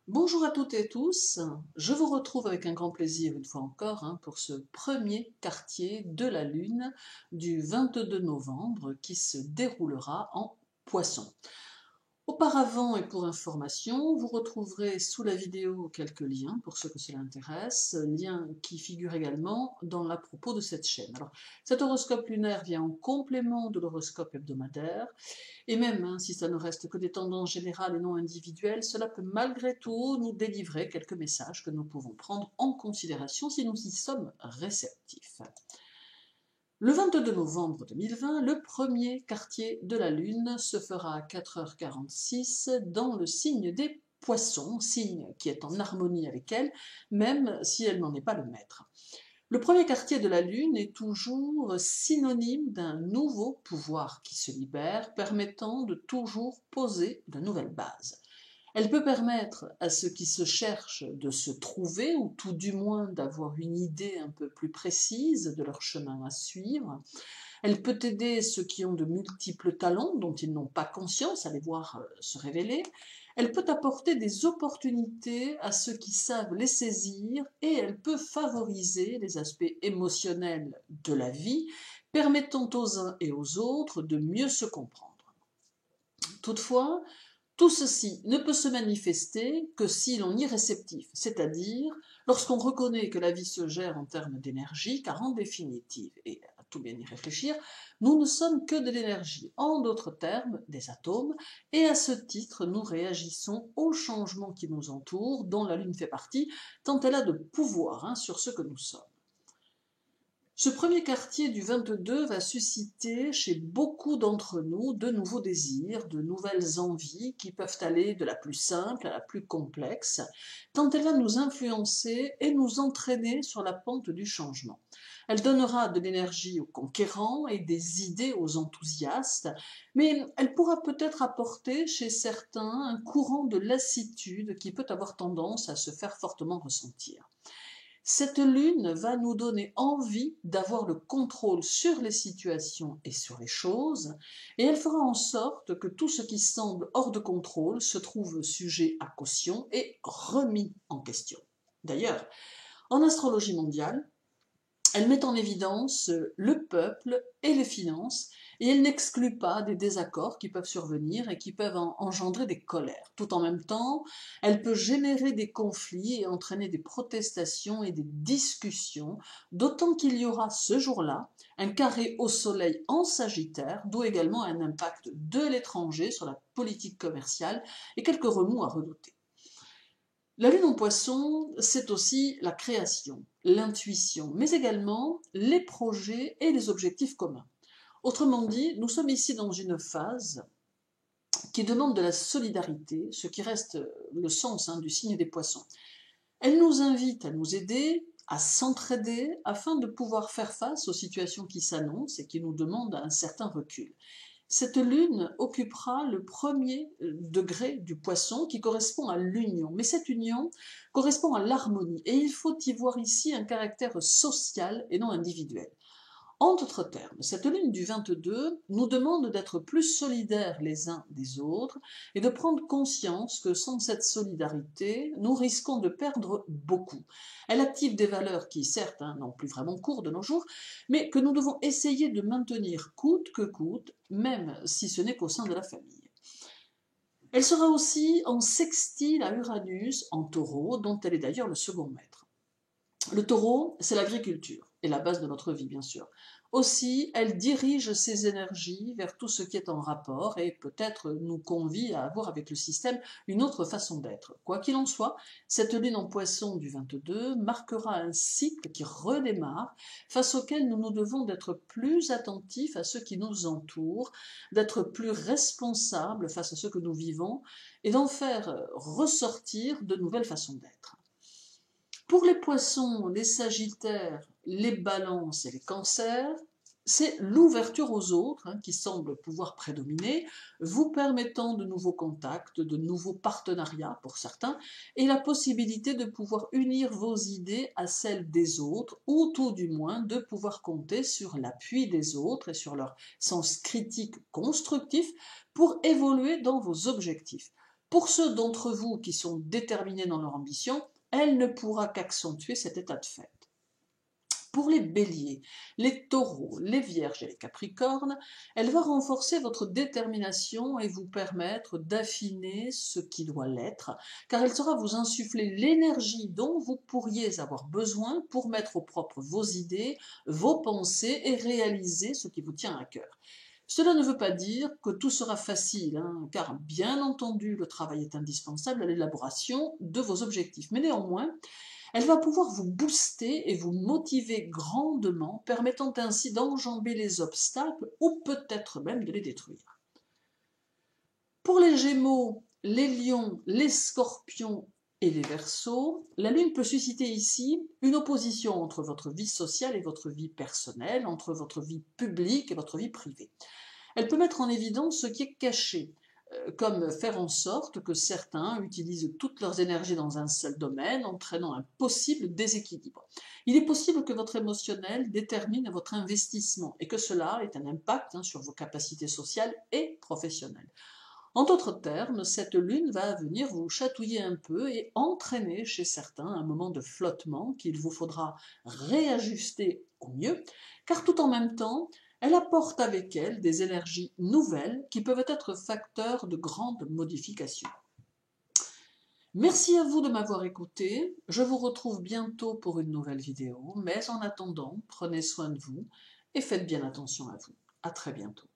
Bonjour à toutes et tous, je vous retrouve avec un grand plaisir une fois encore pour ce premier quartier de la Lune du 22 novembre qui se déroulera en Poisson. Auparavant et pour information, vous retrouverez sous la vidéo quelques liens pour ceux que cela intéresse, liens qui figurent également dans la propos de cette chaîne. Alors, cet horoscope lunaire vient en complément de l'horoscope hebdomadaire. Et même si ça ne reste que des tendances générales et non individuelles, cela peut malgré tout nous délivrer quelques messages que nous pouvons prendre en considération si nous y sommes réceptifs. Le 22 novembre 2020, le premier quartier de la Lune se fera à 4h46 dans le signe des Poissons, signe qui est en harmonie avec elle, même si elle n'en est pas le maître. Le premier quartier de la Lune est toujours synonyme d'un nouveau pouvoir qui se libère, permettant de toujours poser de nouvelles bases. Elle peut permettre à ceux qui se cherchent de se trouver, ou tout du moins d'avoir une idée un peu plus précise de leur chemin à suivre. Elle peut aider ceux qui ont de multiples talents dont ils n'ont pas conscience à les voir se révéler. Elle peut apporter des opportunités à ceux qui savent les saisir et elle peut favoriser les aspects émotionnels de la vie, permettant aux uns et aux autres de mieux se comprendre. Toutefois, tout ceci ne peut se manifester que si l'on y est réceptif, c'est-à-dire lorsqu'on reconnaît que la vie se gère en termes d'énergie, car en définitive, et à tout bien y réfléchir, nous ne sommes que de l'énergie, en d'autres termes, des atomes, et à ce titre, nous réagissons aux changements qui nous entourent, dont la Lune fait partie, tant elle a de pouvoir sur ce que nous sommes. Ce premier quartier du 22 va susciter chez beaucoup d'entre nous de nouveaux désirs, de nouvelles envies qui peuvent aller de la plus simple à la plus complexe, tant elle va nous influencer et nous entraîner sur la pente du changement. Elle donnera de l'énergie aux conquérants et des idées aux enthousiastes, mais elle pourra peut-être apporter chez certains un courant de lassitude qui peut avoir tendance à se faire fortement ressentir. Cette lune va nous donner envie d'avoir le contrôle sur les situations et sur les choses, et elle fera en sorte que tout ce qui semble hors de contrôle se trouve sujet à caution et remis en question. D'ailleurs, en astrologie mondiale, elle met en évidence le peuple et les finances, et elle n'exclut pas des désaccords qui peuvent survenir et qui peuvent engendrer des colères. Tout en même temps, elle peut générer des conflits et entraîner des protestations et des discussions, d'autant qu'il y aura ce jour-là un carré au soleil en Sagittaire, d'où également un impact de l'étranger sur la politique commerciale et quelques remous à redouter. La lune en poisson, c'est aussi la création, l'intuition, mais également les projets et les objectifs communs. Autrement dit, nous sommes ici dans une phase qui demande de la solidarité, ce qui reste le sens du signe des poissons. Elle nous invite à nous aider, à s'entraider, afin de pouvoir faire face aux situations qui s'annoncent et qui nous demandent un certain recul. Cette lune occupera le premier degré du poisson qui correspond à l'union. Mais cette union correspond à l'harmonie et il faut y voir ici un caractère social et non individuel. En d'autres termes, cette lune du 22 nous demande d'être plus solidaires les uns des autres et de prendre conscience que sans cette solidarité, nous risquons de perdre beaucoup. Elle active des valeurs qui, certes, n'ont plus vraiment cours de nos jours, mais que nous devons essayer de maintenir coûte que coûte, même si ce n'est qu'au sein de la famille. Elle sera aussi en sextile à Uranus, en taureau, dont elle est d'ailleurs le second maître. Le taureau, c'est l'agriculture, et la base de notre vie, bien sûr. Aussi, elle dirige ses énergies vers tout ce qui est en rapport et peut-être nous convie à avoir avec le système une autre façon d'être. Quoi qu'il en soit, cette lune en poisson du 22 marquera un cycle qui redémarre, face auquel nous nous devons d'être plus attentifs à ceux qui nous entourent, d'être plus responsables face à ce que nous vivons et d'en faire ressortir de nouvelles façons d'être. Pour les poissons, les sagittaires, les balances et les cancers, c'est l'ouverture aux autres qui semble pouvoir prédominer, vous permettant de nouveaux contacts, de nouveaux partenariats pour certains, et la possibilité de pouvoir unir vos idées à celles des autres, ou tout du moins de pouvoir compter sur l'appui des autres et sur leur sens critique constructif pour évoluer dans vos objectifs. Pour ceux d'entre vous qui sont déterminés dans leur ambition, elle ne pourra qu'accentuer cet état de fait. Pour les béliers, les taureaux, les vierges et les capricornes, elle va renforcer votre détermination et vous permettre d'affiner ce qui doit l'être, car elle saura vous insuffler l'énergie dont vous pourriez avoir besoin pour mettre au propre vos idées, vos pensées et réaliser ce qui vous tient à cœur. Cela ne veut pas dire que tout sera facile, car bien entendu le travail est indispensable à l'élaboration de vos objectifs, mais néanmoins, elle va pouvoir vous booster et vous motiver grandement, permettant ainsi d'enjamber les obstacles ou peut-être même de les détruire. Pour les Gémeaux, les Lions, les Scorpions et les Verseaux, la Lune peut susciter ici une opposition entre votre vie sociale et votre vie personnelle, entre votre vie publique et votre vie privée. Elle peut mettre en évidence ce qui est caché, comme faire en sorte que certains utilisent toutes leurs énergies dans un seul domaine, entraînant un possible déséquilibre. Il est possible que votre émotionnel détermine votre investissement et que cela ait un impact sur vos capacités sociales et professionnelles. En d'autres termes, cette lune va venir vous chatouiller un peu et entraîner chez certains un moment de flottement qu'il vous faudra réajuster au mieux, car tout en même temps, elle apporte avec elle des énergies nouvelles qui peuvent être facteurs de grandes modifications. Merci à vous de m'avoir écouté. Je vous retrouve bientôt pour une nouvelle vidéo, mais en attendant, prenez soin de vous et faites bien attention à vous. À très bientôt.